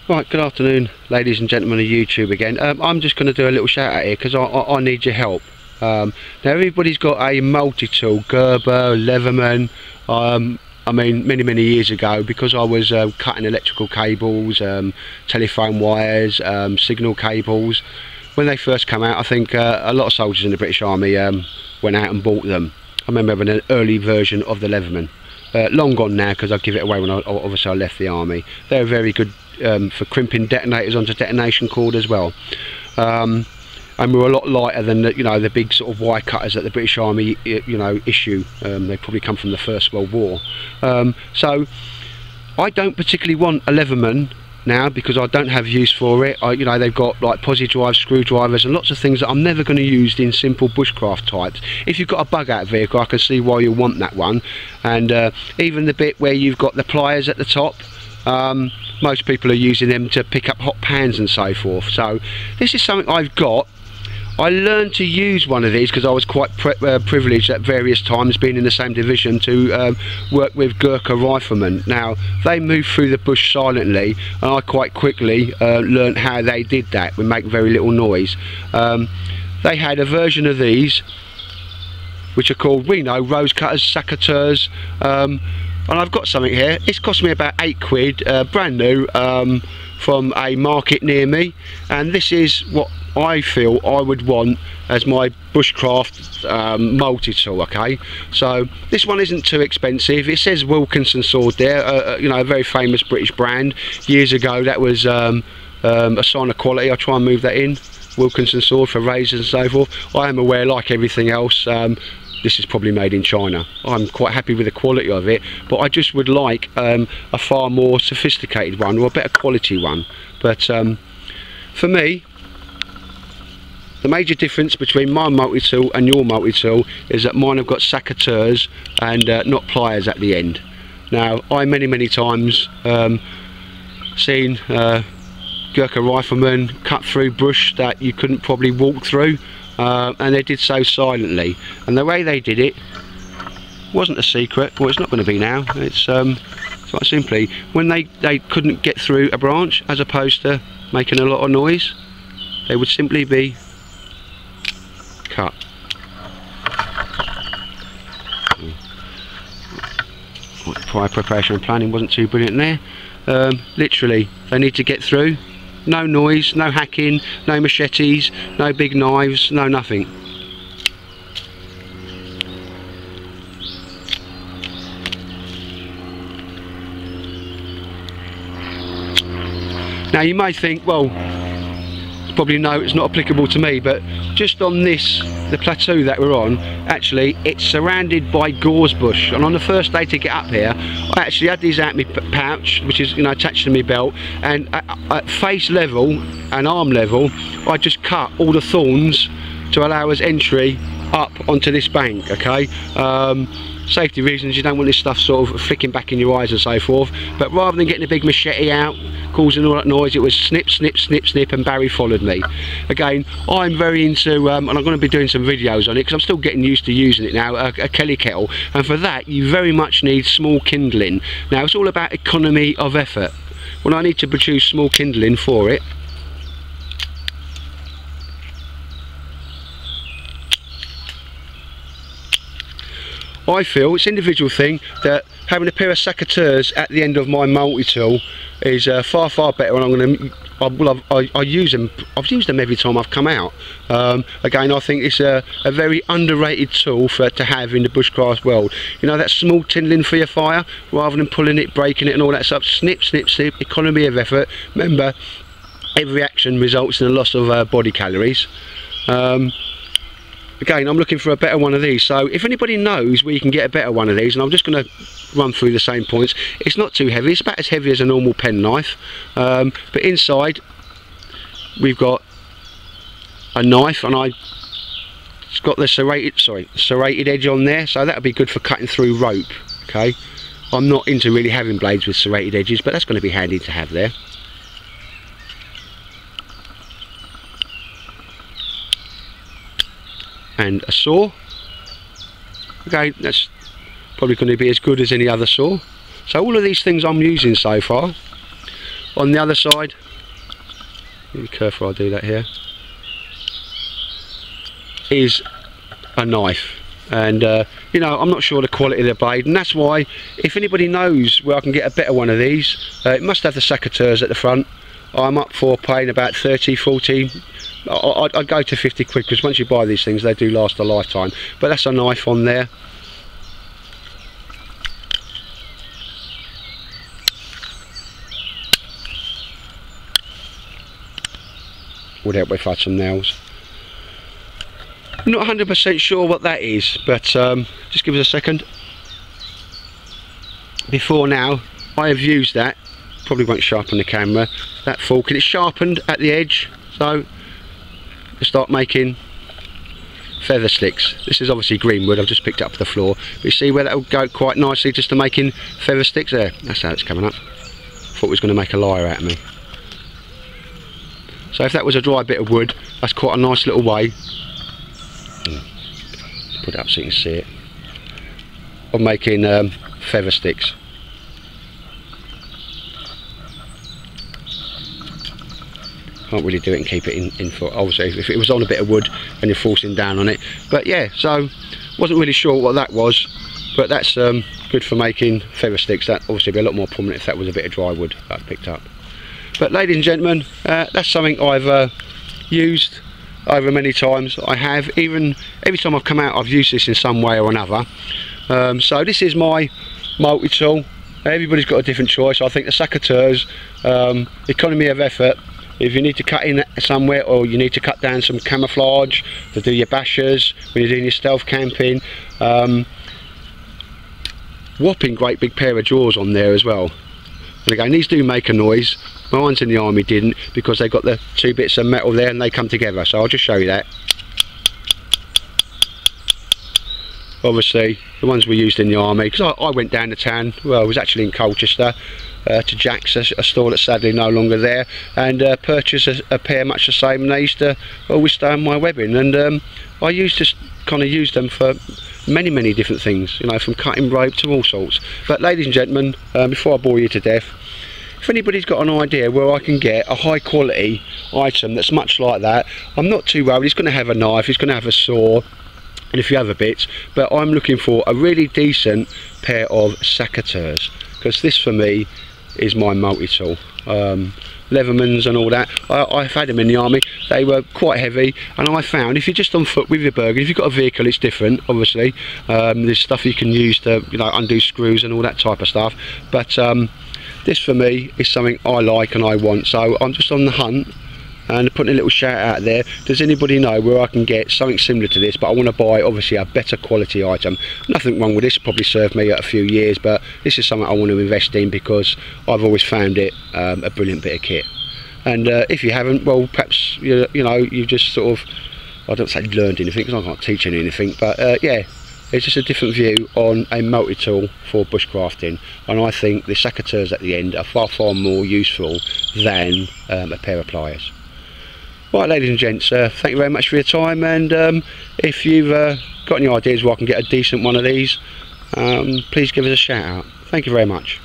Right, good afternoon ladies and gentlemen of YouTube again. I'm just going to do a little shout out here because I need your help. Now everybody's got a multi-tool, Gerber, Leatherman. I mean many years ago, because I was cutting electrical cables, telephone wires, signal cables. When they first came out, I think a lot of soldiers in the British Army went out and bought them. I remember having an early version of the Leatherman. Long gone now because I give it away when I left the army. They're very good for crimping detonators onto detonation cord as well, and we're a lot lighter than the big sort of wire cutters that the British Army issue. They probably come from the First World War. So I don't particularly want a Leatherman now because I don't have use for it. They've got like posi drives, screwdrivers and lots of things that I'm never going to use in simple bushcraft types. If you've got a bug out vehicle, I can see why you want that one. And even the bit where you've got the pliers at the top, most people are using them to pick up hot pans and so forth. So this is something I've got. I learned to use one of these because I was quite privileged at various times, being in the same division, to work with Gurkha riflemen. Now they move through the bush silently, and I quite quickly learned how they did that. We make very little noise. They had a version of these which are called, we know, rose cutters, secateurs, and I've got something here. It's cost me about £8, brand new, from a market near me, and this is what I feel I would want as my bushcraft multi-tool. Okay, so this one isn't too expensive. It says Wilkinson sword there, a very famous British brand. Years ago that was a sign of quality. I try and move that in, Wilkinson sword for razors and so forth. I am aware, like everything else, this is probably made in China. I'm quite happy with the quality of it, but I just would like a far more sophisticated one, or a better quality one. But for me, the major difference between my multi-tool and your multi-tool is that mine have got secateurs and not pliers at the end. Now, I many times seen Gurkha riflemen cut through bush that you couldn't probably walk through, and they did so silently. And the way they did it wasn't a secret. Well, it's not going to be now. It's quite simply, when they couldn't get through a branch, as opposed to making a lot of noise, they would simply be cut. Prior preparation and planning wasn't too brilliant there. Literally, they need to get through. No noise, no hacking, no machetes, no big knives, no nothing. Now you may think, well, probably no, it's not applicable to me, but just on this, the plateau that we're on, actually it's surrounded by gorse bush. And on the first day to get up here, I actually had these out my pouch, which is attached to my belt, and at face level and arm level I just cut all the thorns to allow us entry up onto this bank. Okay, safety reasons, you don't want this stuff sort of flicking back in your eyes and so forth, but rather than getting a big machete out causing all that noise, it was snip snip snip snip, and Barry followed me. Again, I'm very into and I'm going to be doing some videos on it because I'm still getting used to using it now, a Kelly kettle, and for that you very much need small kindling. Now it's all about economy of effort. When I need to produce small kindling for it, I feel it's an individual thing that having a pair of secateurs at the end of my multi-tool is far better, and I use them. I've used them every time I've come out. Again, I think it's a very underrated tool to have in the bushcraft world. That small kindling for your fire, rather than pulling it, breaking it and all that stuff. Snip snip snip, economy of effort. Remember, every action results in a loss of body calories. Again, I'm looking for a better one of these, so if anybody knows where you can get a better one of these, and I'm just going to run through the same points. It's not too heavy, it's about as heavy as a normal penknife, but inside we've got a knife, and it's got the serrated edge on there, so that'll be good for cutting through rope. Okay, I'm not into really having blades with serrated edges, but that's going to be handy to have there. And a saw. Okay, that's probably going to be as good as any other saw. So all of these things I'm using so far, on the other side, be careful I do that here, is a knife. And you know, I'm not sure the quality of the blade, and that's why, if anybody knows where I can get a better one of these, it must have the secateurs at the front. I'm up for paying about 30, 40, I'd go to 50 quid, because once you buy these things they do last a lifetime. But that's a knife on there. Would help if I had some nails. I'm not 100% sure what that is, but just give us a second. Before now I have used that, probably won't sharpen the camera, that fork, and it's sharpened at the edge, so we'll start making feather sticks. This is obviously green wood, I've just picked it up the floor, but you see where that will go quite nicely just to making feather sticks there. That's how it's coming up. Thought it was going to make a liar out of me. So if that was a dry bit of wood, that's quite a nice little way, put it up so you can see it, of making feather sticks. Can't really do it and keep it in for, obviously if it was on a bit of wood and you're forcing down on it. But yeah, so wasn't really sure what that was, but that's good for making feather sticks. That obviously be a lot more prominent if that was a bit of dry wood that I picked up. But ladies and gentlemen, that's something I've used over many times. I have, even every time I've come out I've used this in some way or another. So this is my multi-tool. Everybody's got a different choice. I think the secateurs, economy of effort, if you need to cut in somewhere, or you need to cut down some camouflage to do your bashers when you're doing your stealth camping, whopping great big pair of jaws on there as well. And again, these do make a noise. My ones in the army didn't, because they got the two bits of metal there and they come together, so I'll just show you that. Obviously the ones we used in the army, because I went down to town, well I was actually in Colchester, to Jack's, a store that's sadly no longer there, and purchased a pair much the same, and they used to always stay on my webbing, and I used to kind of use them for many different things, you know, from cutting rope to all sorts. But ladies and gentlemen, before I bore you to death, if anybody's got an idea where I can get a high quality item that's much like that, I'm not too worried. It's going to have a knife, it's going to have a saw and a few other bits, but I'm looking for a really decent pair of secateurs, because this for me is my multi-tool. Leathermans and all that, I've had them in the army. They were quite heavy, and I found if you're just on foot with your Bergen, if you've got a vehicle it's different obviously. There's stuff you can use to, you know, undo screws and all that type of stuff, but this for me is something I like and I want, so I'm just on the hunt and putting a little shout out there. Does anybody know where I can get something similar to this, but I want to buy obviously a better quality item? Nothing wrong with this, probably served me a few years, but this is something I want to invest in because I've always found it a brilliant bit of kit. And if you haven't, well perhaps you know, you've just sort of, I don't say learned anything because I can't teach you anything, but yeah, it's just a different view on a multi-tool for bushcrafting, and I think the secateurs at the end are far more useful than a pair of pliers. Right, ladies and gents, thank you very much for your time, and if you've got any ideas where I can get a decent one of these, please give us a shout out. Thank you very much.